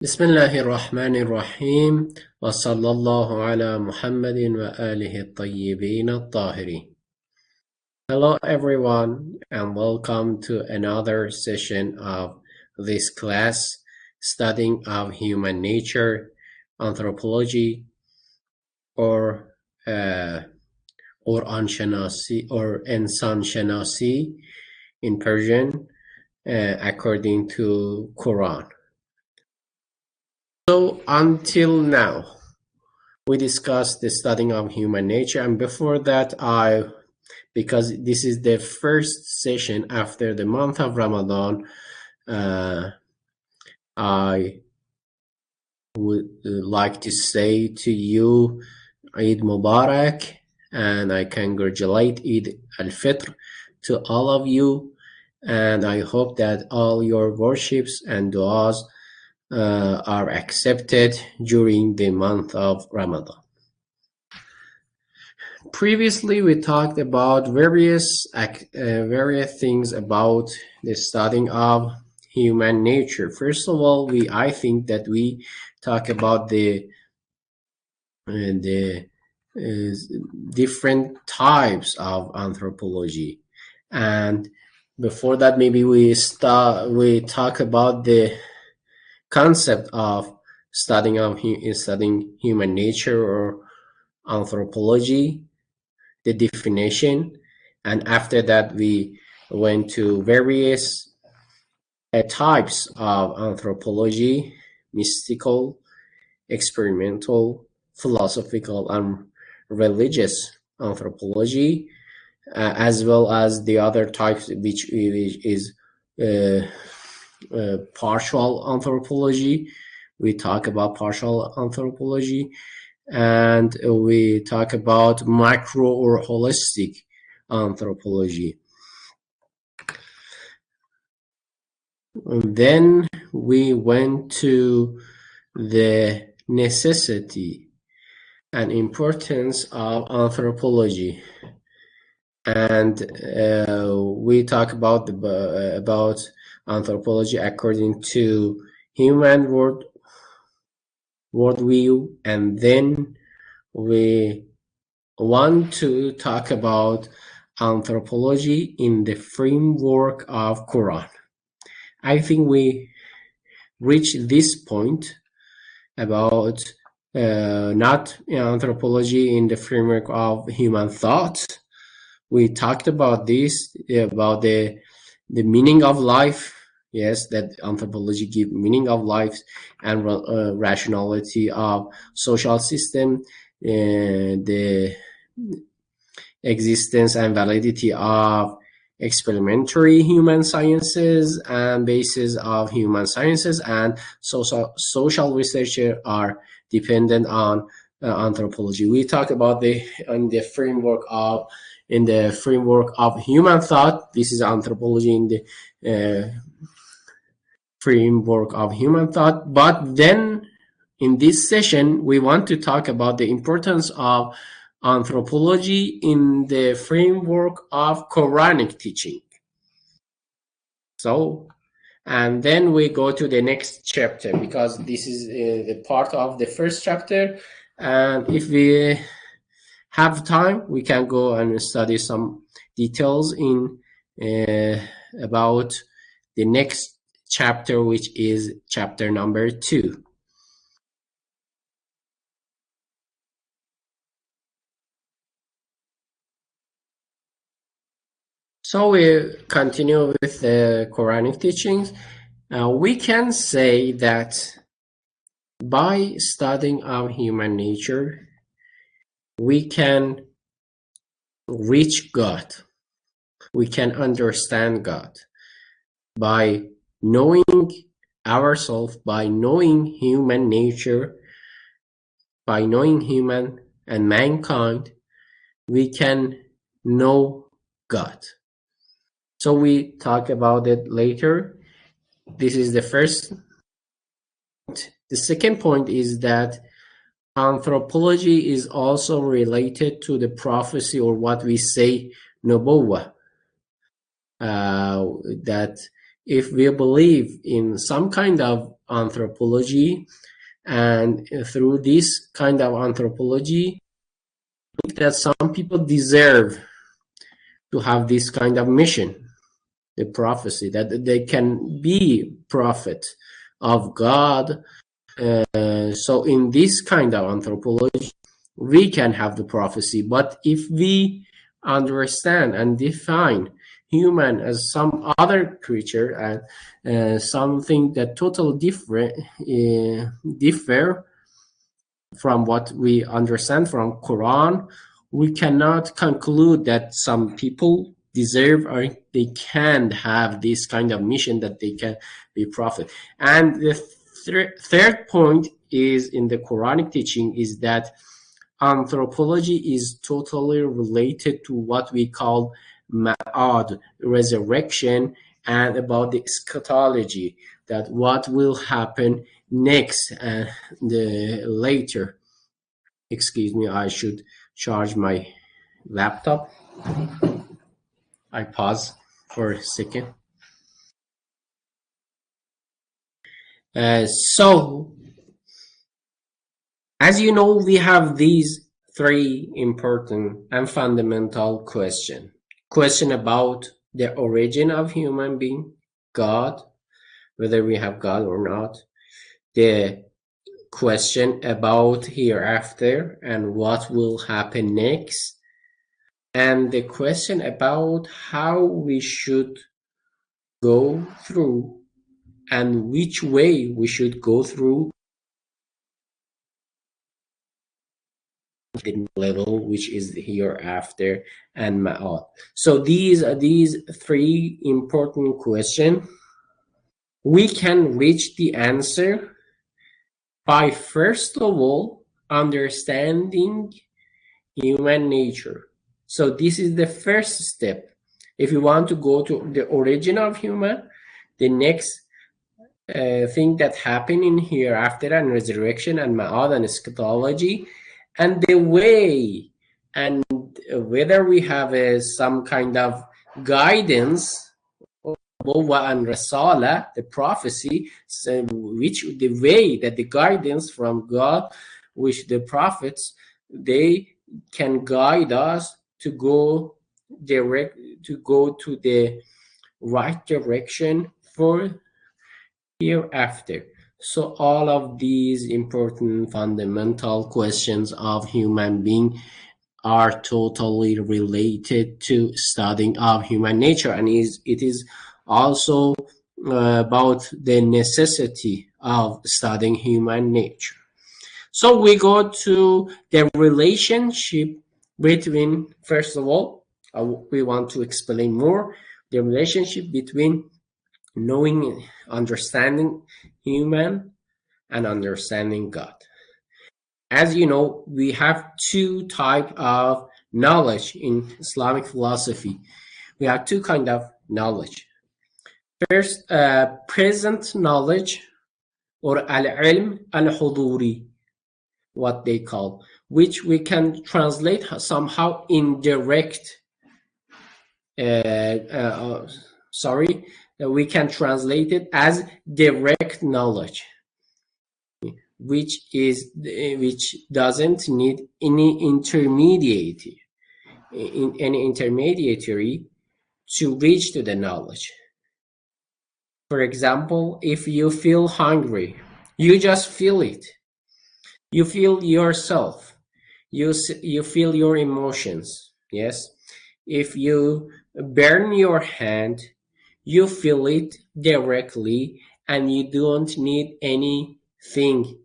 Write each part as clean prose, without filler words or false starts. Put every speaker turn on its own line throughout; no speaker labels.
بسم الله الرحمن الرحيم وصلى الله على محمد وآله الطيبين الطاهرين. Hello everyone and welcome to another session of this class studying of human nature, anthropology or anshanasi or insan shanasi in Persian according to Quran. So until now, we discussed the studying of human nature, and before that, because this is the first session after the month of Ramadan, I would like to say to you Eid Mubarak, and I congratulate Eid al-Fitr to all of you, and I hope that all your worships and du'as are accepted during the month of Ramadan. Previously, we talked about various things about the studying of human nature. First of all, I think that we talk about the different types of anthropology, and before that, maybe we talk about the concept of studying human nature or anthropology, the definition, and after that we went to various types of anthropology: mystical, experimental, philosophical, and religious anthropology, as well as the other types, which is partial anthropology. We talk about partial anthropology, and we talk about macro or holistic anthropology. And then we went to the necessity and importance of anthropology, and we talk about anthropology according to human worldview, and then we want to talk about anthropology in the framework of Quran. I think we reached this point about not anthropology in the framework of human thought. We talked about this, about the meaning of life. Yes, that anthropology gives meaning of life and rationality of social system, the existence and validity of experimentary human sciences and basis of human sciences, and social researchers are dependent on anthropology. We talk about in the framework of human thought. This is anthropology in the framework of human thought. But then in this session, we want to talk about the importance of anthropology in the framework of Quranic teaching. So, and then we go to the next chapter, because this is the part of the first chapter, and if we have time, we can go and study some details in about the next chapter, which is chapter number 2. So we continue with the Quranic teachings. We can say that by studying our human nature, we can reach God. We can understand God by knowing ourselves, by knowing human nature, by knowing human and mankind. We can know God. So we talk about it later. This is the first. The second point is that anthropology is also related to the prophecy, or what we say nubuwah, that if we believe in some kind of anthropology, and through this kind of anthropology, that some people deserve to have this kind of mission, the prophecy, that they can be prophet of God. So in this kind of anthropology, we can have the prophecy. But if we understand and define human as some other creature and something that totally differ from what we understand from Quran, we cannot conclude that some people deserve or they can have this kind of mission, that they can be prophet. And the third point is in the Quranic teaching is that anthropology is totally related to what we call ma'ad, resurrection, and about the eschatology, that what will happen next and later. Excuse me, I should charge my laptop. I pause for a second. So, as you know, we have these three important and fundamental questions. Question about the origin of human being, God, whether we have God or not. The question about hereafter and what will happen next. And the question about how we should go through and which way we should go through the level, which is hereafter and ma'at. So these three important questions. We can reach the answer by first of all understanding human nature. So this is the first step. If you want to go to the origin of human, the next thing that happened in hereafter and resurrection and ma'ad and eschatology, and the way and whether we have some kind of guidance, and Rasala, the prophecy, so which the way that the guidance from God, which the prophets, they can guide us to go to the right direction for hereafter. So all of these important fundamental questions of human being are totally related to studying of human nature, and it is also about the necessity of studying human nature. So we go to the relationship between, first of all, we want to explain more the relationship between knowing, understanding human and understanding God. As you know, we have two types of knowledge in Islamic philosophy. We have two kinds of knowledge. First, present knowledge, or al-ilm al-huduri, what they call, which we can translate somehow indirect. We can translate it as direct knowledge, which doesn't need any intermediary to reach to the knowledge. For example, if you feel hungry, you just feel it. You feel yourself. You feel your emotions. Yes. If you burn your hand, you feel it directly, and you don't need anything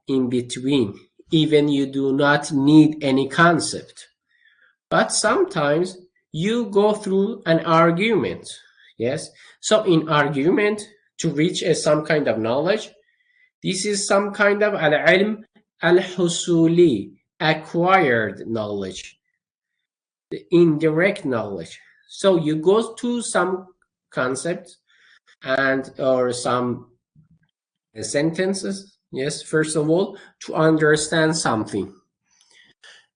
in between. Even you do not need any concept. But sometimes you go through an argument. Yes. So in argument, to reach some kind of knowledge, this is some kind of al-ilm al-husuli, acquired knowledge, the indirect knowledge. So you go to some concepts and or some sentences, yes, first of all, to understand something.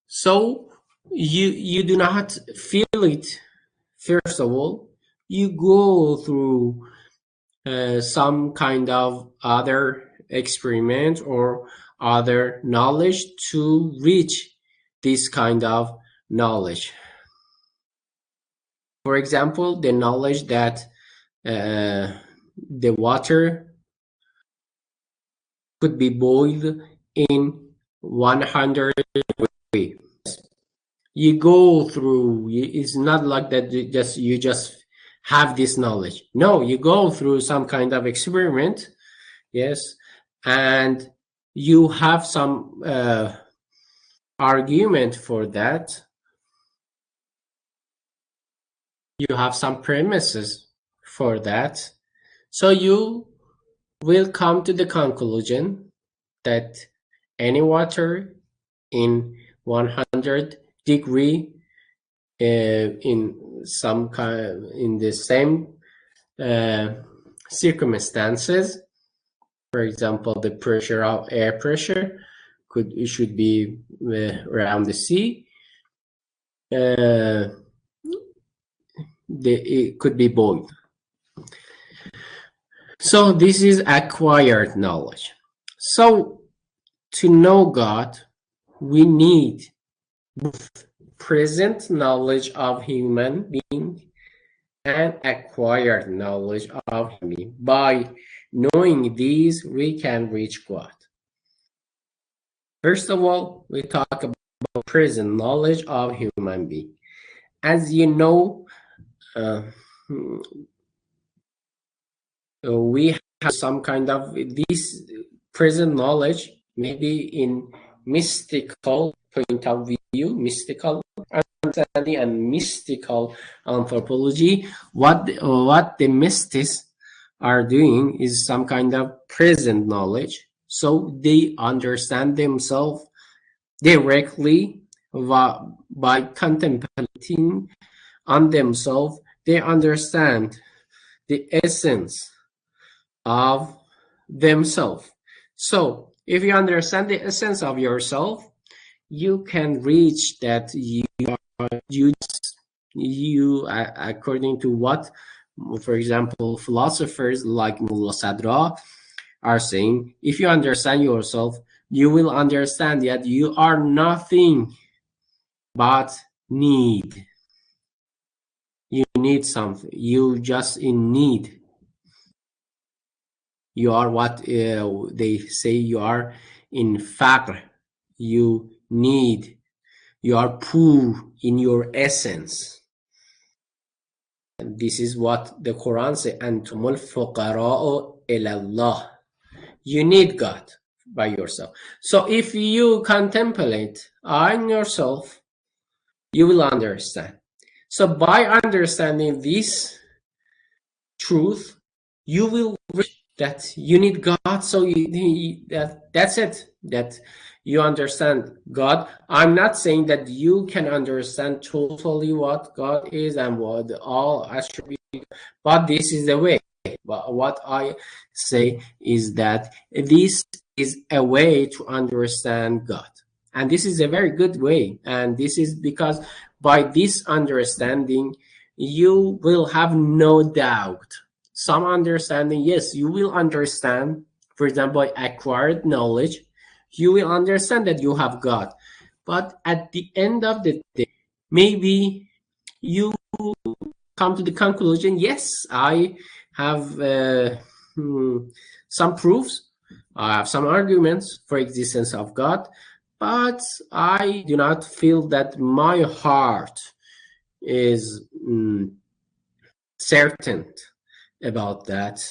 So you do not feel it, first of all, you go through some kind of other experiment or other knowledge to reach this kind of knowledge. For example, the knowledge that the water could be boiled in 100 degrees. You go through, it's not like that you just have this knowledge. No, you go through some kind of experiment, yes, and you have some argument for that. You have some premises for that. So you will come to the conclusion that any water in 100-degree in some kind in the same circumstances, for example, the pressure of air pressure should be around the sea. It could be boiled. So this is acquired knowledge. So to know God, we need both present knowledge of human being and acquired knowledge of human being. By knowing these, we can reach God. First of all, we talk about present knowledge of human being. As you know, we have some kind of this present knowledge, maybe in mystical point of view, mystical understanding and mystical anthropology. What the mystics are doing is some kind of present knowledge, so they understand themselves directly by contemplating on themselves. They understand the essence of themselves. So if you understand the essence of yourself, you can reach that you according to what, for example, philosophers like Mullah Sadra are saying. If you understand yourself, you will understand that you are nothing but need. You need something. You just in need. You are what they say you are in faqr. You need. You are poor in your essence. And this is what the Quran says, Antumul fuqara'u ilallah. You need God by yourself. So if you contemplate on yourself, you will understand. So by understanding this truth, you will reach that you need God. So that's it. That you understand God. I'm not saying that you can understand totally what God is and what all attributes, but this is the way. But what I say is that this is a way to understand God. And this is a very good way. And this is because by this understanding, you will have no doubt. Some understanding, yes, you will understand, for example, acquired knowledge, you will understand that you have God. But at the end of the day, maybe you come to the conclusion, yes, I have some proofs, I have some arguments for existence of God, but I do not feel that my heart is certain about that.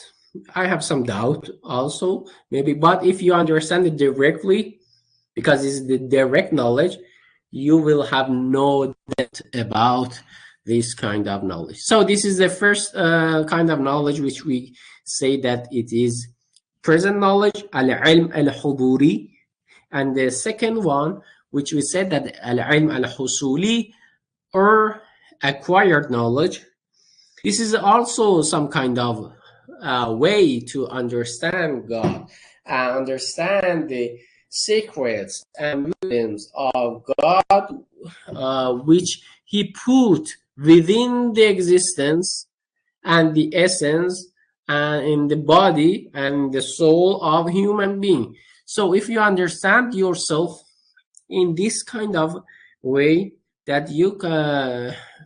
I have some doubt also, maybe, but if you understand it directly, because it's the direct knowledge, you will have no doubt about this kind of knowledge. So this is the first kind of knowledge which we say that it is present knowledge, al-ilm al-huduri, and the second one, which we said that al-ilm al-husuli, or acquired knowledge. This is also some kind of way to understand God, understand the secrets and wisdoms of God, which He put within the existence and the essence and in the body and the soul of human being. So if you understand yourself in this kind of way, that you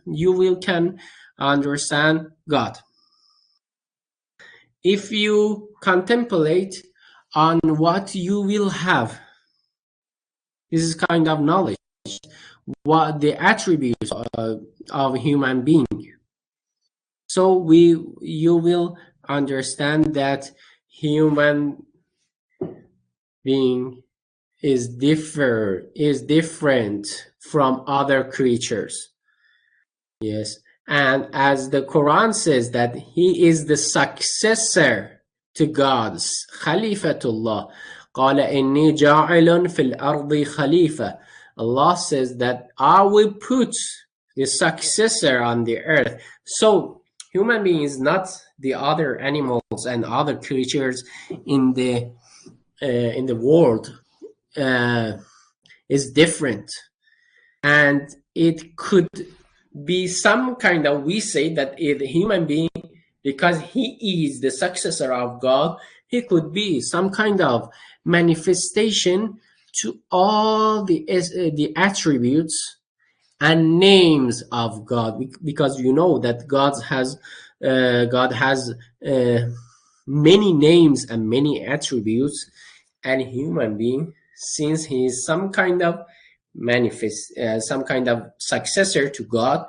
will can understand God. If you contemplate on what you will have, this is kind of knowledge, what the attributes of human being. So you will understand that human being is different from other creatures. Yes. And as the Quran says that he is the successor to God's Khalifatullah. قال إني جاعل في الأرض خليفة. Allah says that I will put the successor on the earth. So human being is not the other animals and other creatures in the world. Is different, and it could be some kind of, we say that a human being, because he is the successor of God, he could be some kind of manifestation to all the attributes and names of God, because you know that God has many names and many attributes, and human being, since he is some kind of some kind of successor to God,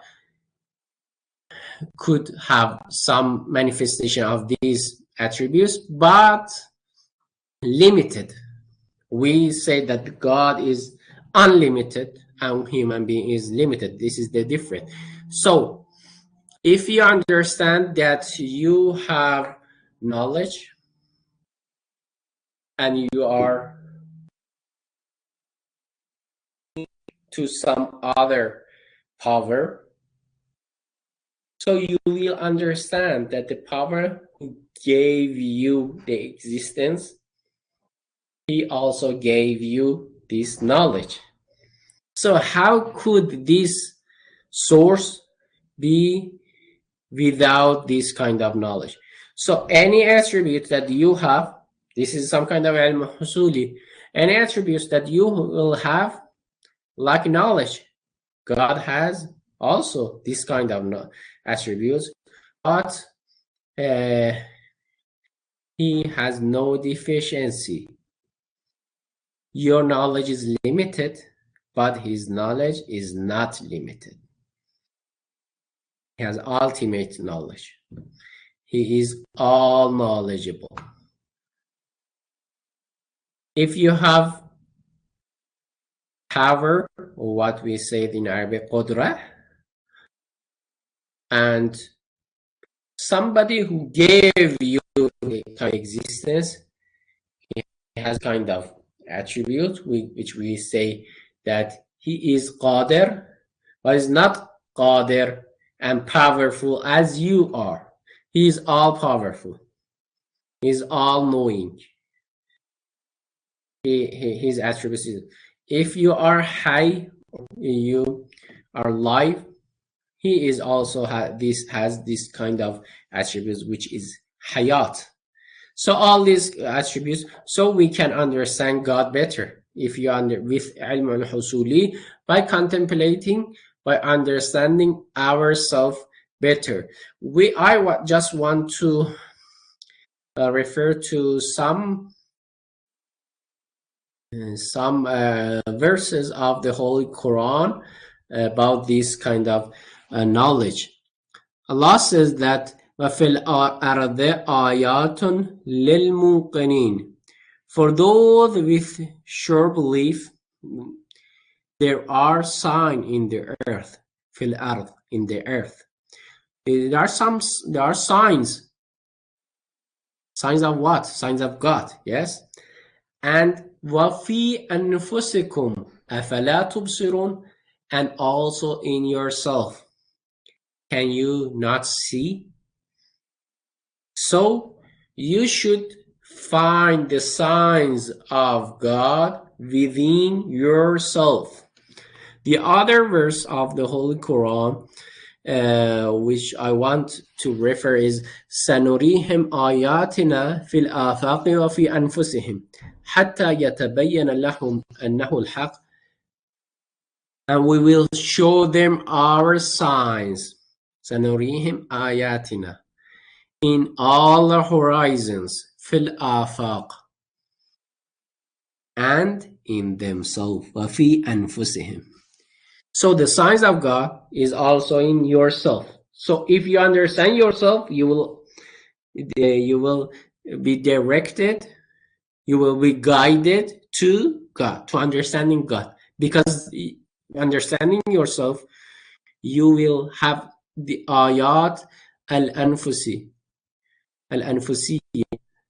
could have some manifestation of these attributes, but limited. We say that God is unlimited and human being is limited. This is the difference. So if you understand that you have knowledge and you are to some other power, so you will understand that the power who gave you the existence, he also gave you this knowledge. So how could this source be without this kind of knowledge? So any attribute that you have, this is some kind of ilm husuli, any attributes that you will have, like knowledge, God has also this kind of attributes, but he has no deficiency. Your knowledge is limited, but his knowledge is not limited. He has ultimate knowledge. He is all knowledgeable. If you have power, or what we say in Arabic, qudra, and somebody who gave you existence, he has kind of attribute which we say that he is qadir, but is not qadir and powerful as you are. He is all powerful. He is all knowing. His attributes is, if you are high, you are live, he is also has this kind of attributes, which is hayat. So all these attributes, so we can understand God better if you with ilm al-husuli, by contemplating, by understanding ourselves better. I just want to refer to some verses of the Holy Quran about this kind of knowledge. Allah says that وَفِي الْأَرْضِ آيَاتٌ لِلْمُوقِنِينَ. For those with sure belief, there are signs in the earth. فِي الْأَرْضِ, in the earth. There are signs. Signs of what? Signs of God, yes? And وَفِي أَنفُسِكُمْ أَفَلَا تُبْصِرُونَ, and also in yourself. Can you not see? So you should find the signs of God within yourself. The other verse of the Holy Quran which I want to refer is سنريهم آياتنا في الآفاق وفي أنفسهم حتى يتبين لهم أنه الحق, and we will show them our signs. سنريهم آياتنا, in all the horizons, في الآفاق, and in themselves, وفي أنفسهم. So the signs of God is also in yourself. So if you understand yourself, you will be directed, you will be guided to God, to understanding God. Because understanding yourself, you will have the ayat al-anfusi,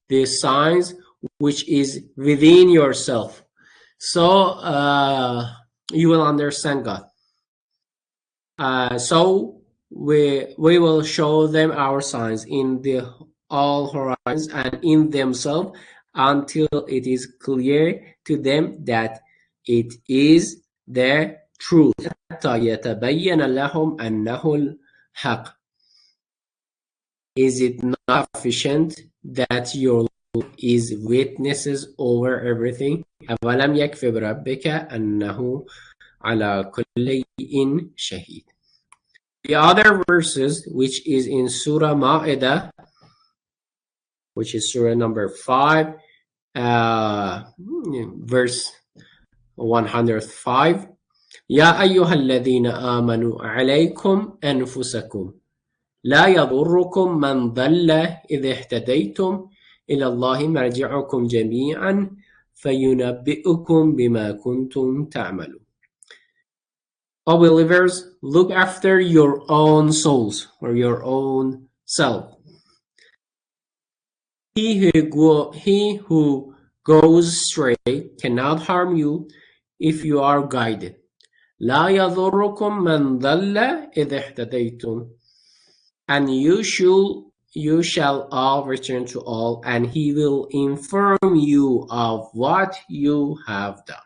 the signs which is within yourself. So you will understand God. So we will show them our signs in the all horizons and in themselves until it is clear to them that it is the truth. يتبين لهم أنه الحق. Is it not sufficient that your Lord is witnesses over everything? أولم يكف بربك أنه على كل شيء شهيد. The other verses, which is in Surah Ma'idah, which is Surah number 5, verse 105. يا أيها الذين آمنوا عليكم أنفسكم لا يضركم من ضل إذا اهتديتم إلى الله مرجعكم جميعا فينبئكم بما كنتم تعملون. O believers, look after your own souls or your own self. He who goes astray cannot harm you if you are guided. لا يضركم من ضل إذا اهتديتم. And you shall all return to all, and he will inform you of what you have done.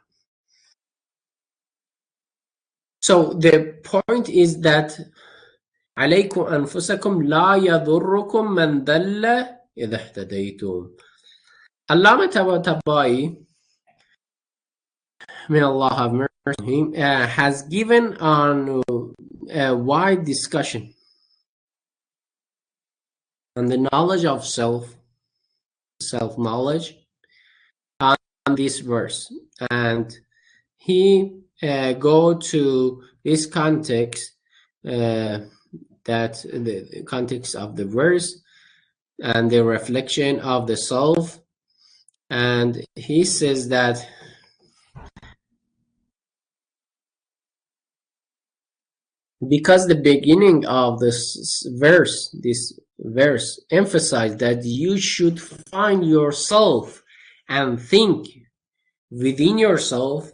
So the point is that عليكم أنفسكم لا يضركم من ضل إذا اهتديتم. Allama Tabatabai, may Allah have mercy on him, has given on a wide discussion on the knowledge of self-knowledge on this verse. And he go to this context, that the context of the verse and the reflection of the self, and he says that because the beginning of this verse emphasized that you should find yourself and think within yourself,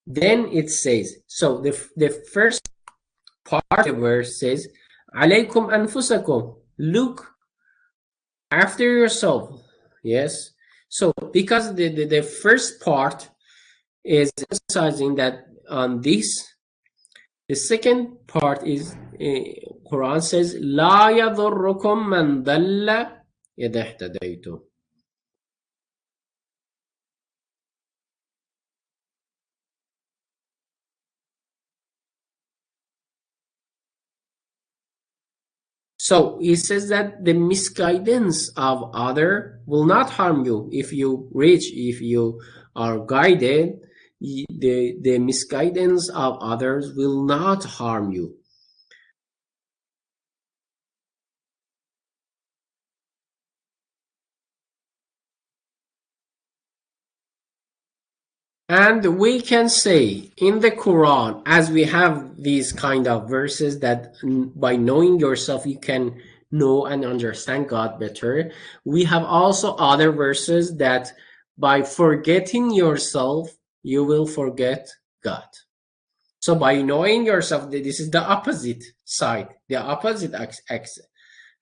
then it says, so the first part of the verse says, عليكم أنفسكم, look after yourself. Yes. So because the first part is emphasizing that on this, the second part is Quran says لا يضركم من ضل إذا اهتديتم. So he says that the misguidance of other will not harm you if you reach, if you are guided. The misguidance of others will not harm you. And we can say in the Quran, as we have these kind of verses that by knowing yourself you can know and understand God better, we have also other verses that by forgetting yourself you will forget God. So by knowing yourself, this is the opposite side, the opposite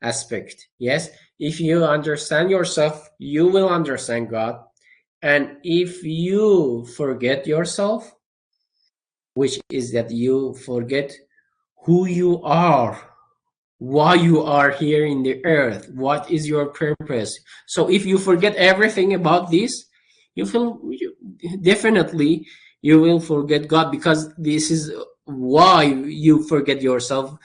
aspect. Yes, if you understand yourself, you will understand God. And if you forget yourself, which is that you forget who you are, why you are here in the earth, what is your purpose. So if you forget everything about this, definitely you will forget God, because this is why you forget yourself.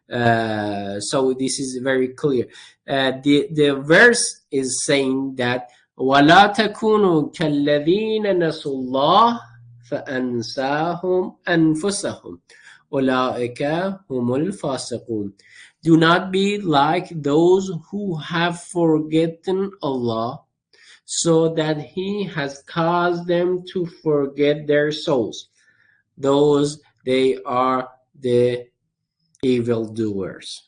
So this is very clear. The verse is saying that وَلَا تَكُونُوا كَالَّذِينَ نَسُوا اللَّهَ فَأَنْسَاهُمْ أَنفُسَهُمْ أُولَٰئِكَ هُمُ الْفَاسِقُونَ. Do not be like those who have forgotten Allah, so that He has caused them to forget their souls. Those, they are the evildoers.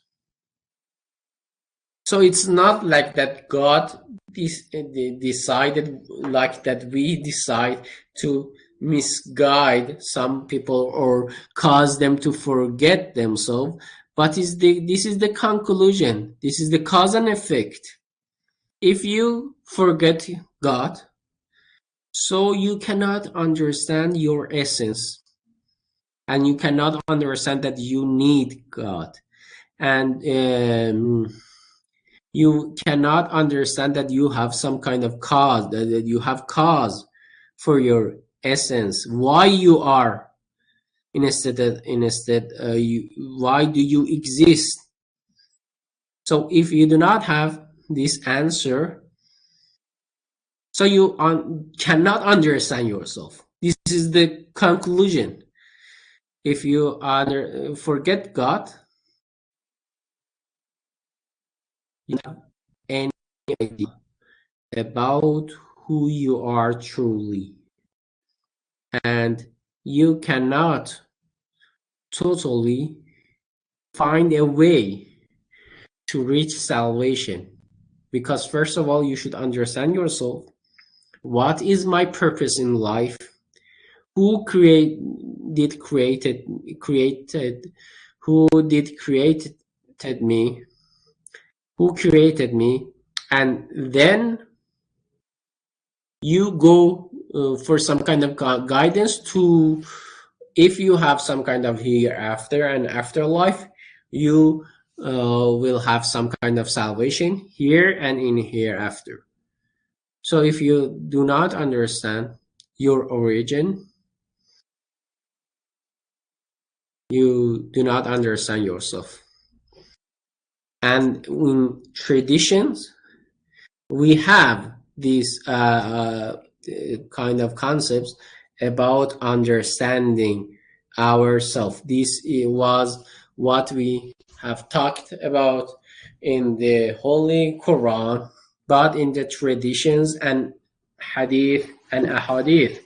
So it's not like that God decided, like that we decide to misguide some people or cause them to forget themselves, but this is the conclusion. This is the cause and effect. If you forget God, so you cannot understand your essence, and you cannot understand that you need God, and you cannot understand that you have some kind of cause, that you have cause for your essence, why you are, why do you exist. So if you do not have this answer, so you cannot understand yourself. This is the conclusion. If you forget God, you have any idea about who you are truly, and you cannot totally find a way to reach salvation, because first of all you should understand yourself. What is my purpose in life? Who created who did created me? Who created me? And then you go for some kind of guidance to, if you have some kind of hereafter and afterlife, you will have some kind of salvation here and in hereafter. So if you do not understand your origin, you do not understand yourself. And in traditions, we have these kind of concepts about understanding ourselves. This was what we have talked about in the Holy Quran, but in the traditions and hadith and ahadith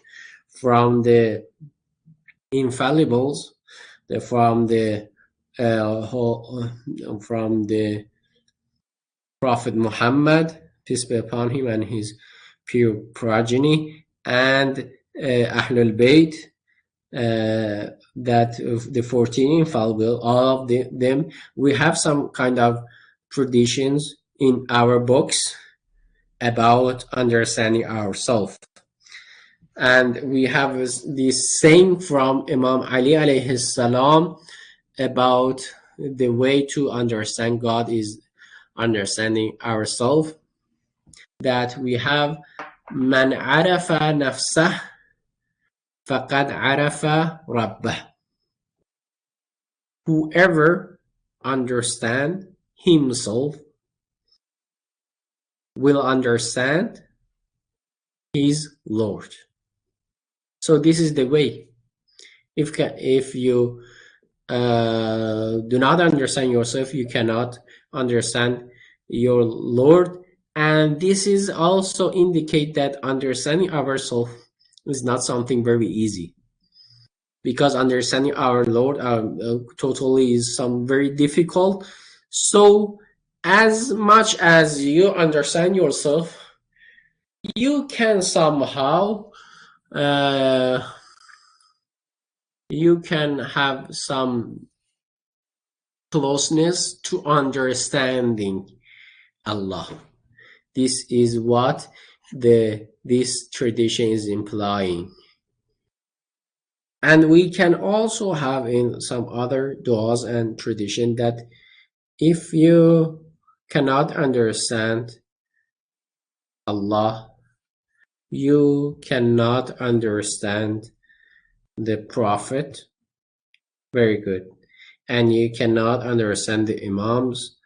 from the infallibles, from the Prophet Muhammad, peace be upon him, and his pure progeny, and Ahlul Bayt, that the 14 infallible, all of them, we have some kind of traditions in our books about understanding ourselves. And we have this saying from Imam Ali alayhi salam about the way to understand God is understanding ourselves, that we have man arafa nafsah faqad arafa rabbah. Whoever understand himself will understand his Lord. So this is the way. If you do not understand yourself, you cannot understand your Lord. And this is also indicate that understanding ourselves is not something very easy, because understanding our Lord totally is some very difficult. So as much as you understand yourself, you can somehow you can have some closeness to understanding Allah. This is what this tradition is implying. And we can also have in some other du'as and tradition that if you cannot understand Allah, you cannot understand the Prophet very good, and you cannot understand the Imams,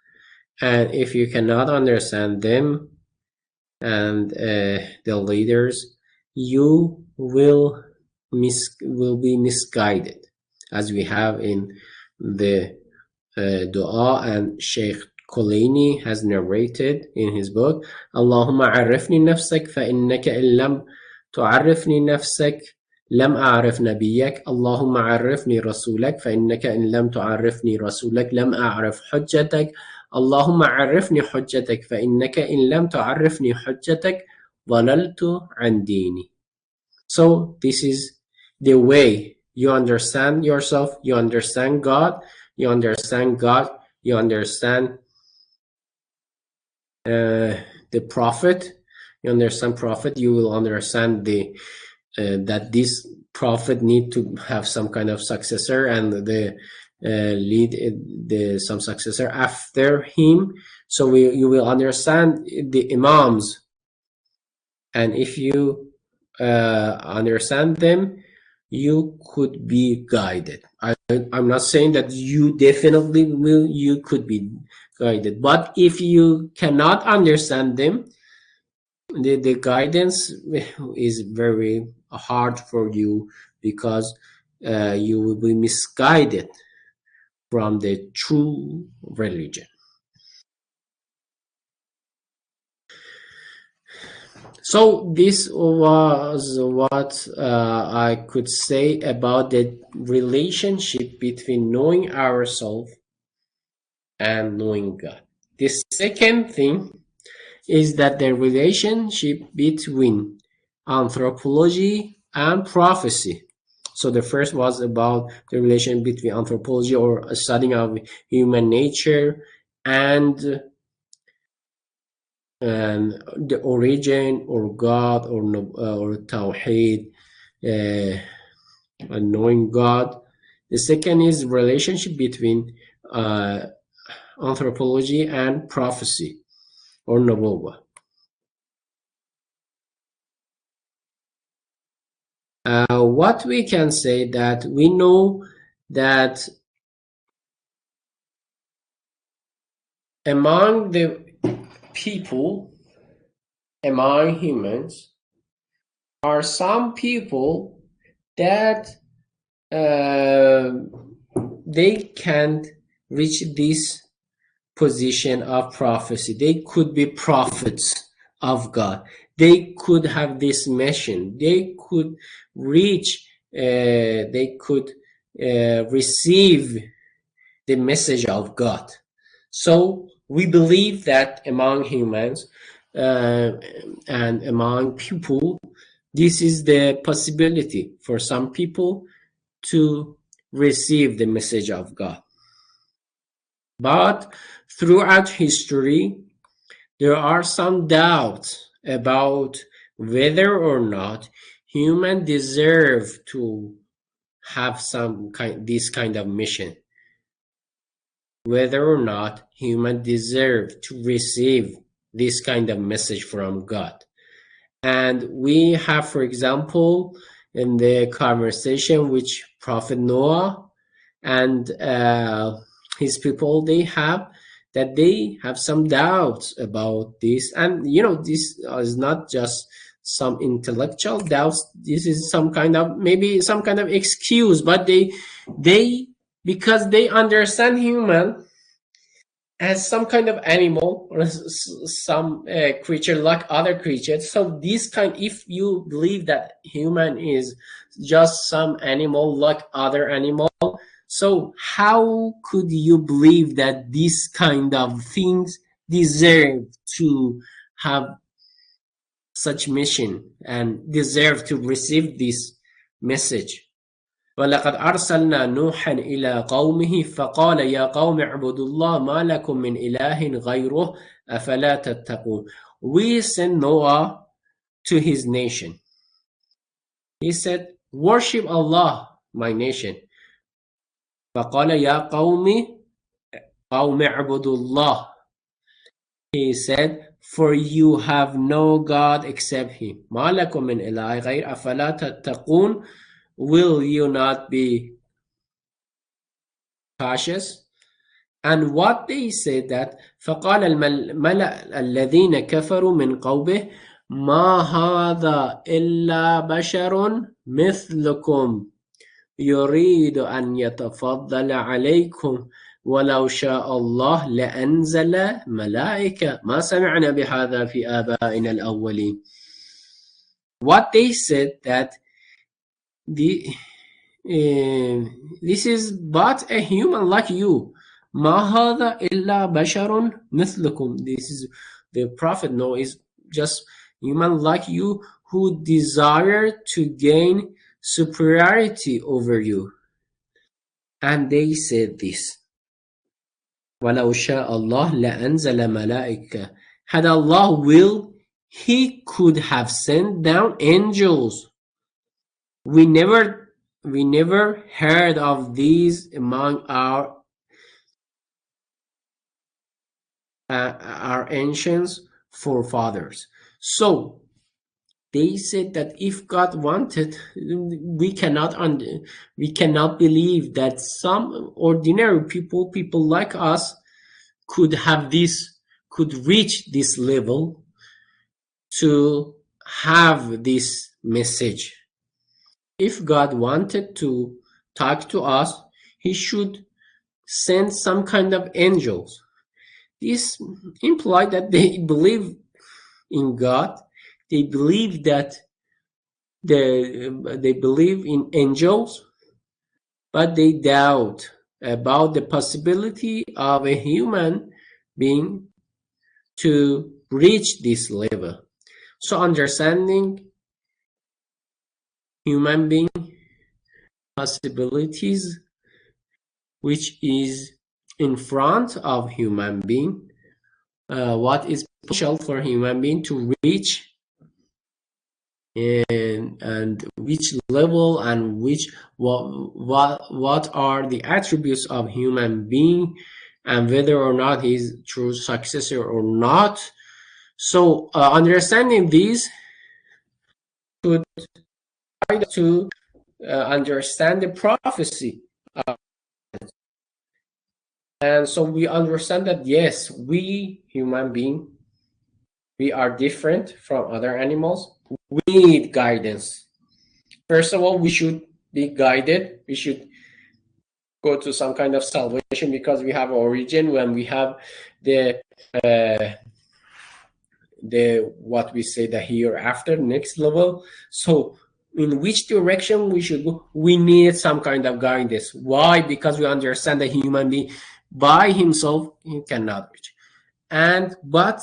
and if you cannot understand them and the leaders, you will be misguided, as we have in the dua, and Sheikh Kolini has narrated in his book, Allahumma arifni nafsak fa innaka illam tu'arifni nafsak لم أعرف نبيك اللهم عرفني رسولك فإنك إن لم تعرفني رسولك لم أعرف حجتك اللهم عرفني حجتك فإنك إن لم تعرفني حجتك ضللت عن ديني. So this is the way you understand yourself, you understand God, you understand God, you understand the Prophet, you understand Prophet, you will understand that this Prophet need to have some kind of successor, and the some successor after him. So you will understand the Imams, and if you understand them, you could be guided. I'm not saying that you definitely will, you could be guided, but if you cannot understand them, the guidance is very hard for you, because you will be misguided from the true religion. So this was what I could say about the relationship between knowing ourselves and knowing God. The second thing is that the relationship between anthropology and prophecy. So the first was about the relation between anthropology, or a studying of human nature, and the origin, or God, or Tawheed, and knowing God. The second is relationship between anthropology and prophecy, or Nubuwwah. What we can say, that we know that among the people, among humans, are some people that they can't reach this position of prophecy. They could be prophets of God. They could have this mission. They could reach, they could receive the message of God. So we believe that among humans and among people, this is the possibility for some people to receive the message of God. But throughout history, there are some doubts about whether or not humans deserve to have this kind of mission, whether or not humans deserve to receive this kind of message from God. And we have, for example, in the conversation which Prophet Noah and his people, they have some doubts about this. And this is not just some intellectual doubts. This is maybe some kind of excuse, but they because they understand human as some kind of animal, or some creature like other creatures. So if you believe that human is just some animal like other animal, so how could you believe that this kind of things deserve to have such mission and deserve to receive this message? ولقد أرسلنا نوحا إلى قومه فقال يا قوم اعبدوا الله ما لكم من إله غيره أفلا تتقون. We sent Noah to his nation. He said, worship Allah. my nation. فقال يا قوم اعبدوا الله. He said, for you have no God except Him. ما لكم من إله غير أفلا تتقون. Will you not be cautious? And what they said that فقال الملأ الذين كفروا من قومه ما هذا إلا بشر مثلكم يريد أن يتفضل عليكم ولو شاء الله لأنزل ملائكة ما سمعنا بهذا في آبائنا الأولين. What they said that this is but a human like you. ما هذا إلا بشر مثلكم. This is the Prophet is just human like you who desire to gain superiority over you. And they said this. وَلَوْ شَاءَ اللَّهُ لَأَنزَلَ مَلَائِكَةً. Had Allah will, He could have sent down angels. We never heard of these among our ancient forefathers. So they said that if God wanted, we cannot believe that some ordinary people like us, could reach this level to have this message. If God wanted to talk to us, He should send some kind of angels. This implies that they believe in God. They believe that they believe in angels, but they doubt about the possibility of a human being to reach this level. So understanding human being possibilities, which is in front of human being, what is potential for human being to reach, and which level, and what are the attributes of human being, and whether or not he's true successor or not. So understanding these could try to understand the prophecy. And so we understand that yes, we human beings, we are different from other animals. We need guidance. First of all, we should be guided. We should go to some kind of salvation because we have origin. When we have the what we say, the hereafter, next level. So in which direction we should go? We need some kind of guidance. Why? Because we understand that human being by himself he cannot reach. But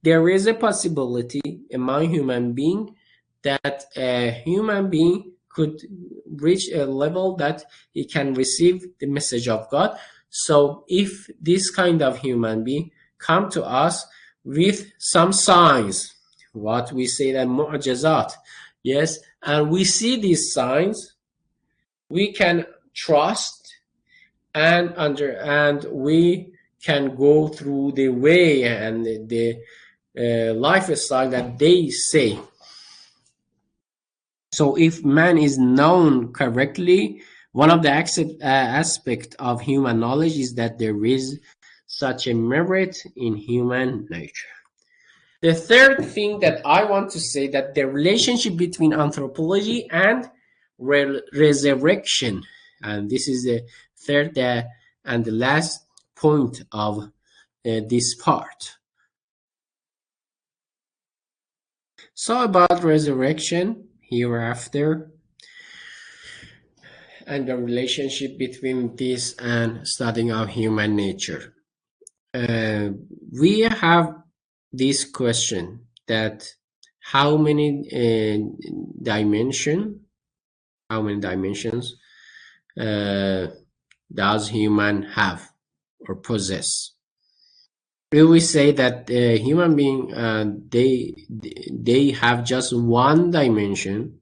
there is a possibility among human being that a human being could reach a level that he can receive the message of God. So if this kind of human being come to us with some signs, what we say that mu'jizat, yes, and we see these signs, we can trust and we can go through the way and the lifestyle that they say. So if man is known correctly, one of the aspect of human knowledge is that there is such a merit in human nature. The third thing that I want to say, that the relationship between anthropology and resurrection, and this is the third and the last point of this part. So about resurrection, hereafter, and the relationship between this and studying of human nature. We have this question that how many dimensions does human have or possess? We say that human being they have just one dimension,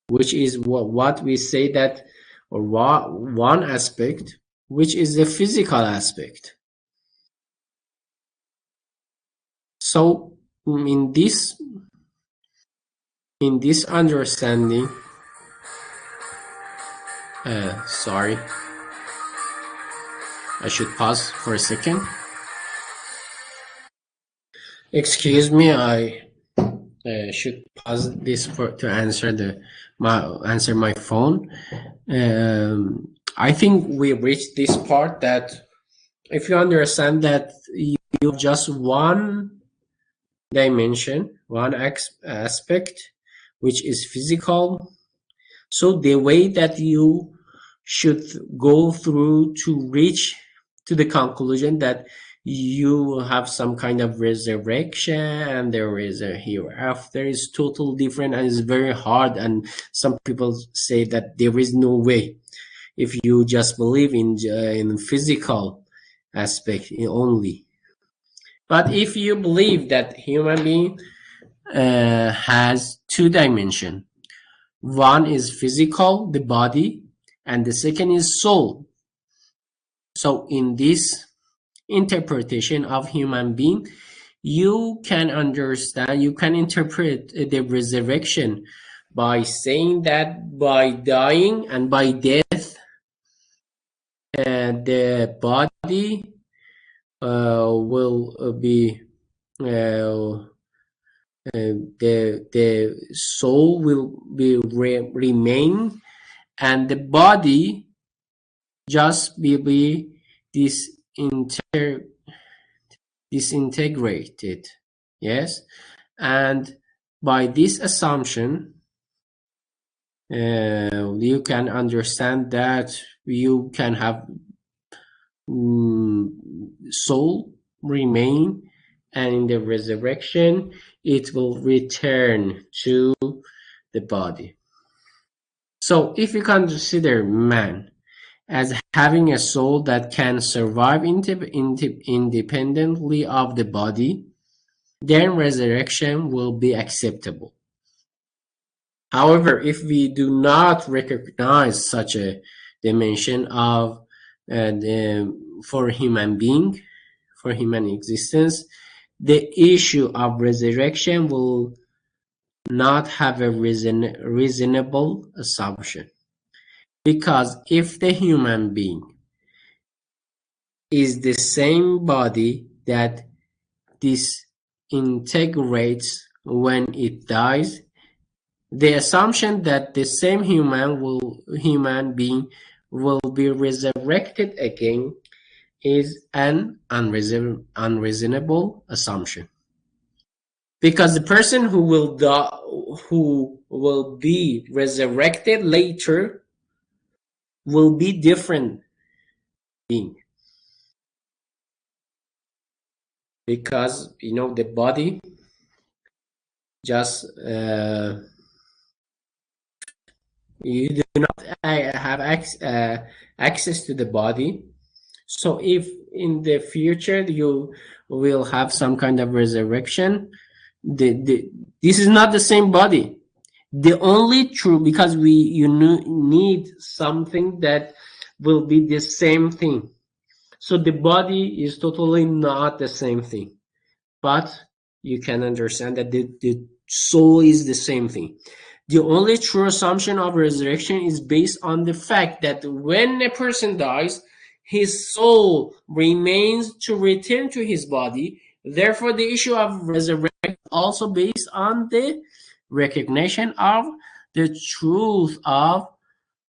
which is what we say that, or one aspect, which is the physical aspect. So in this understanding, sorry, I should pause for a second. Excuse me, I should pause this to answer my phone. I think we reached this part that if you understand that you have just one dimension, one aspect, which is physical, so the way that you should go through to reach to the conclusion that you have some kind of resurrection and there is a hereafter is totally different, and it's very hard, and some people say that there is no way if you just believe in physical aspect only. But if you believe that human being has two dimensions, one is physical, the body, and the second is soul. So in this interpretation of human being, you can understand, you can interpret the resurrection by saying that by dying and by death, the body will be the soul will be remain, and the body just will be disintegrated. Yes, and by this assumption, you can understand that you can have soul remain, and in the resurrection it will return to the body. So if you consider man as having a soul that can survive independently of the body, then resurrection will be acceptable. However, if we do not recognize such a dimension of for human being, for human existence, the issue of resurrection will not have a reasonable assumption. Because if the human being is the same body that disintegrates when it dies, the assumption that the same human being will be resurrected again is an unreasonable assumption. Because the person who will be resurrected later will be different being. Because the body just you do not have access to the body. So if in the future you will have some kind of resurrection, this is not the same body. The only true, because you need something that will be the same thing. So the body is totally not the same thing, but you can understand that the soul is the same thing. The only true assumption of resurrection is based on the fact that when a person dies, his soul remains to return to his body. Therefore, the issue of resurrection also based on the recognition of the truth of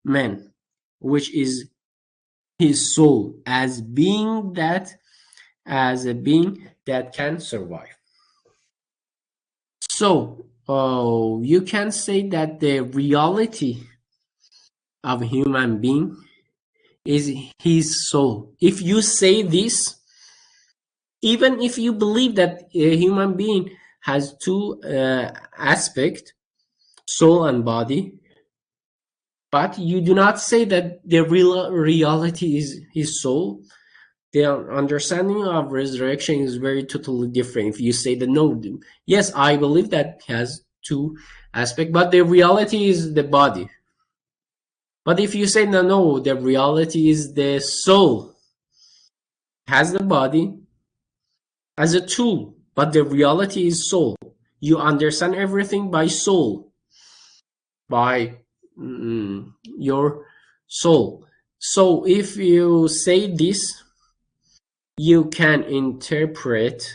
man, which is his soul as a being that can survive. So you can say that the reality of a human being is his soul. If you say this, even if you believe that a human being has two aspects, soul and body, but you do not say that the real reality is his soul, the understanding of resurrection is very totally different. If you say that no, yes, I believe that he has two aspects, but the reality is the body. But if you say no, no, the reality is the soul has the body as a tool, but the reality is soul. You understand everything by soul, by your soul. So if you say this, you can interpret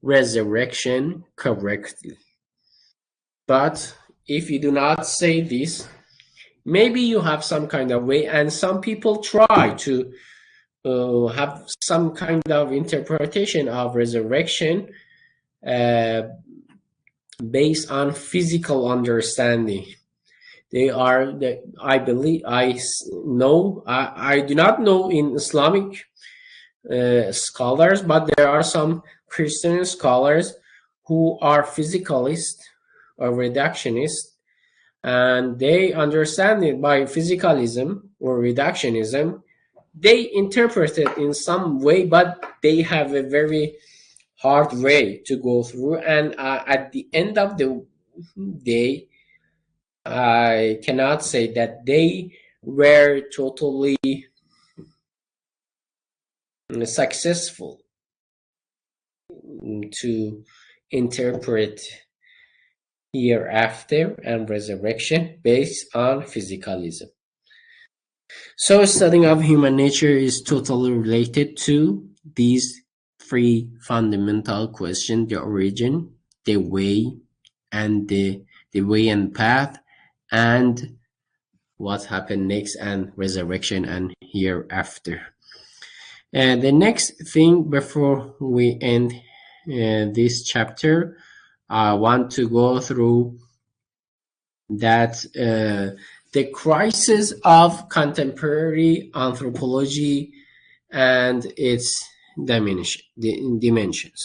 resurrection correctly. But if you do not say this, maybe you have some kind of way, and some people try to have some kind of interpretation of resurrection uh, based on physical understanding. I believe, know, I do not know in Islamic scholars, but there are some Christian scholars who are physicalist or reductionist, and they understand it by physicalism or reductionism. They interpret it in some way, but they have a very hard way to go through. And at the end of the day, I cannot say that they were totally successful to interpret hereafter and resurrection based on physicalism. So, studying of human nature is totally related to these three fundamental questions: the origin, the way, and the way and path, and what happened next, and resurrection and hereafter. And the next thing before we end this chapter, I want to go through that the crisis of contemporary anthropology and its dimensions.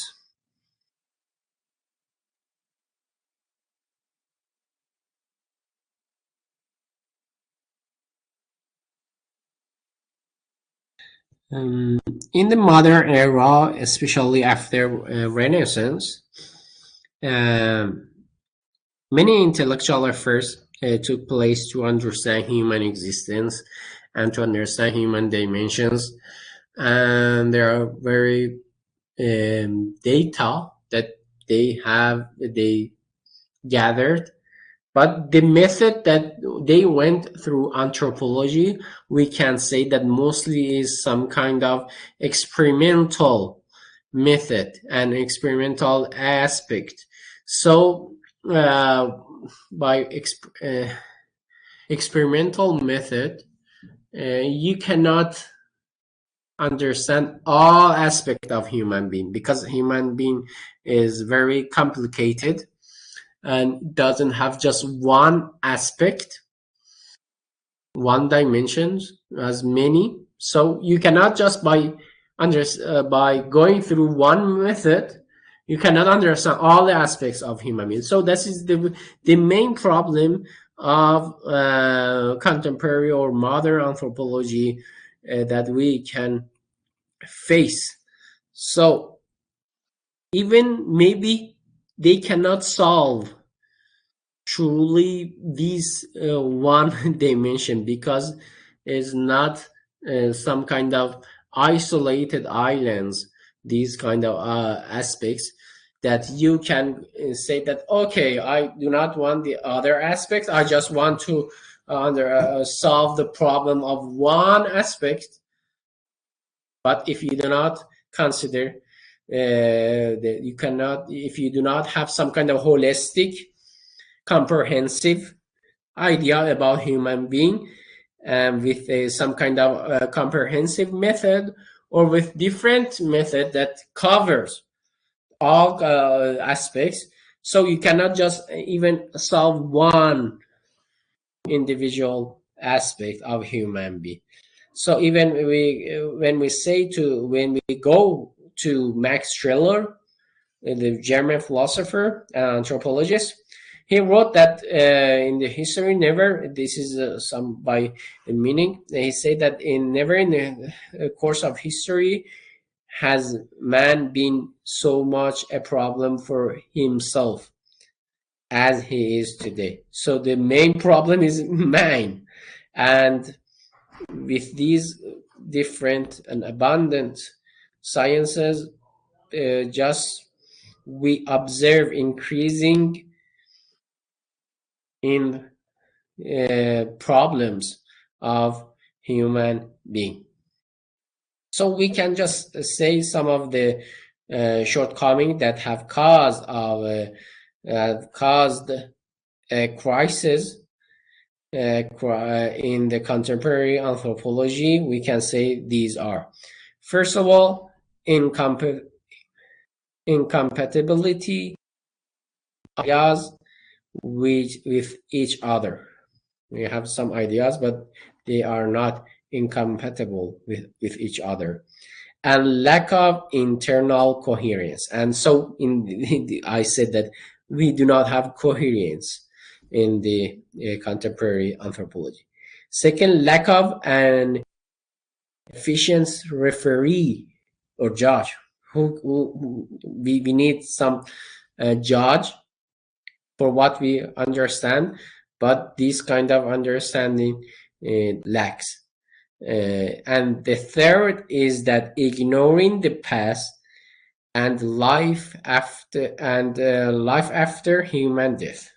Um, in the modern era, especially after Renaissance, um, many intellectual efforts took place to understand human existence and to understand human dimensions. And there are very data that they gathered, but the method that they went through anthropology, we can say that mostly is some kind of experimental method and experimental aspect. So uh, by experimental method, you cannot understand all aspect of human being, because human being is very complicated and doesn't have just one aspect, one dimension, as many. So you cannot just by going through one method, you cannot understand all the aspects of human being. So this is the main problem of contemporary or modern anthropology that we can face. So even maybe they cannot solve truly these one dimension, because it's not some kind of isolated islands, these kind of aspects that you can say that, okay, I do not want the other aspects, I just want to solve the problem of one aspect. But if you do not consider that you cannot, if you do not have some kind of holistic comprehensive idea about human being, with some kind of comprehensive method, or with different method that covers all aspects, so you cannot just even solve one individual aspect of human being. So even when we go to Max Scheler, the German philosopher and anthropologist, he wrote that in the history never. This is some by the meaning. He said that in never in the course of history has man been so much a problem for himself. as he is today. So the main problem is mine. And with these different and abundant sciences, just we observe increasing in problems of human being. So we can just say some of the shortcomings that have caused a crisis in the contemporary anthropology. We can say these are: first of all, incompatibility ideas with each other. We have some ideas, but they are not incompatible with each other, and lack of internal coherence. And so I said that we do not have coherence in the contemporary anthropology. Second, lack of an efficient referee or judge. We need some judge for what we understand, but this kind of understanding lacks. And the third is that ignoring the past and life after human death.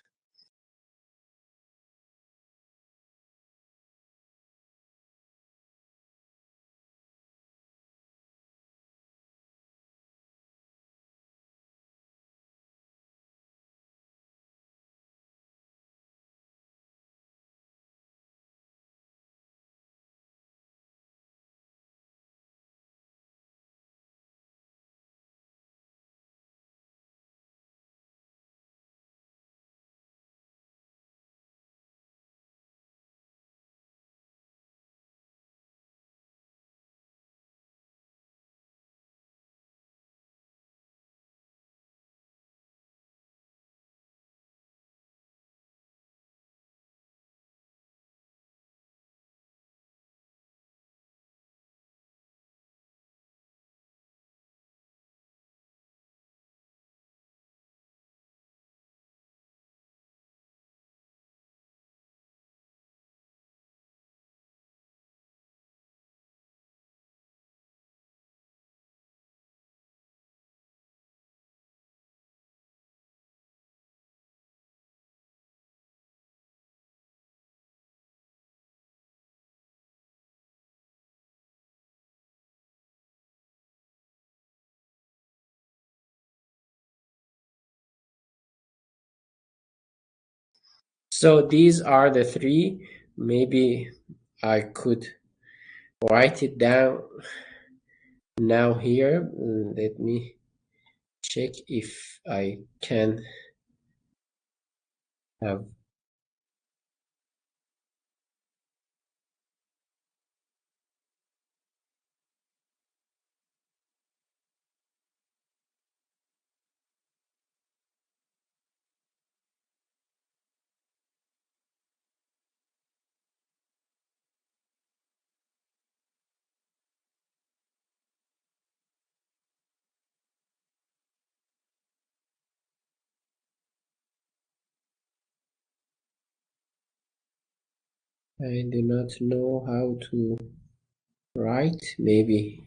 So these are the three. Maybe I could write it down now here. Let me check if I can have. I do not know how to write. Maybe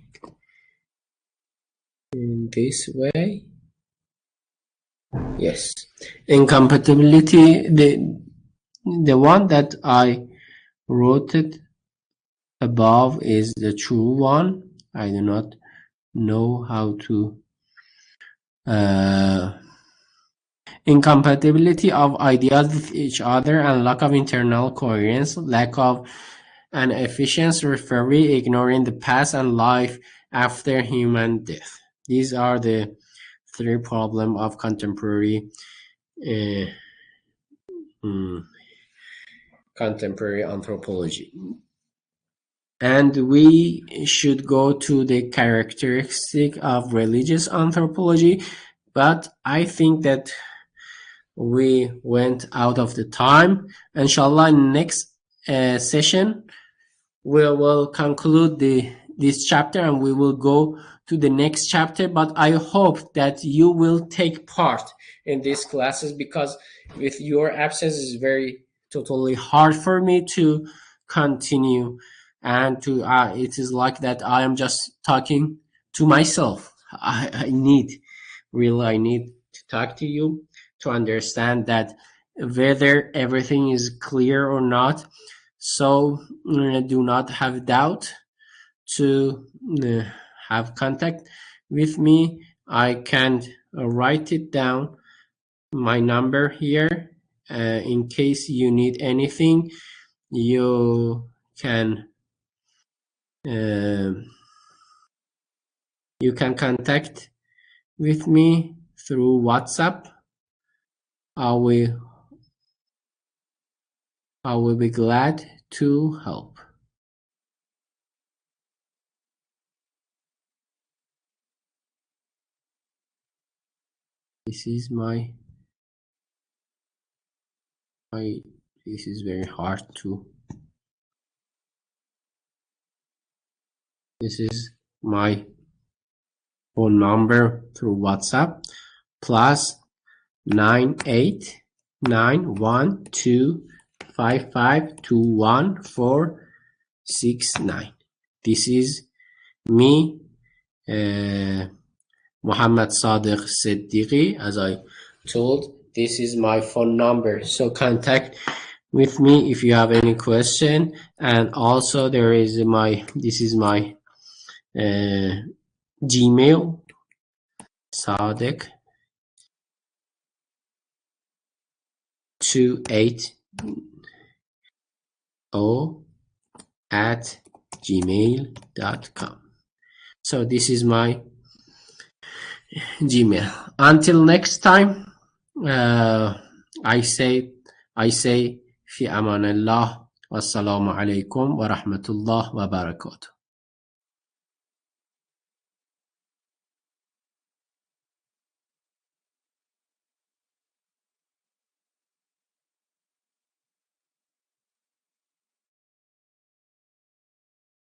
in this way. Yes. Incompatibility, the one that I wrote it above is the true one. I do not know how to incompatibility of ideas with each other and lack of internal coherence, lack of an efficient referee, ignoring the past and life after human death. These are the three problems of contemporary uh, contemporary anthropology. And we should go to the characteristic of religious anthropology, but I think that we went out of the time. Inshallah, in next session, we will conclude this chapter and we will go to to the next chapter, but I hope that you will take part in these classes, because with your absence is very totally hard for me to continue, and to it is like that I am just talking to myself. I need, really, I need to talk to you to understand that whether everything is clear or not. So do not have doubt to uh, have contact with me. I can write it down, my number here. In case you need anything, you can uh, you can contact with me through WhatsApp. I will be glad to help. This is this is very hard to. This is my phone number through WhatsApp, plus 98912552149. This is me, Muhammad Sadiq Siddiqui. As I told, this is my phone number. So contact with me if you have any question. And also there is this is my Gmail, Sadiq 280 at gmail.com. So this is my Gmail. Until next time, I say في أمان الله والسلام عليكم ورحمة الله وبركاته.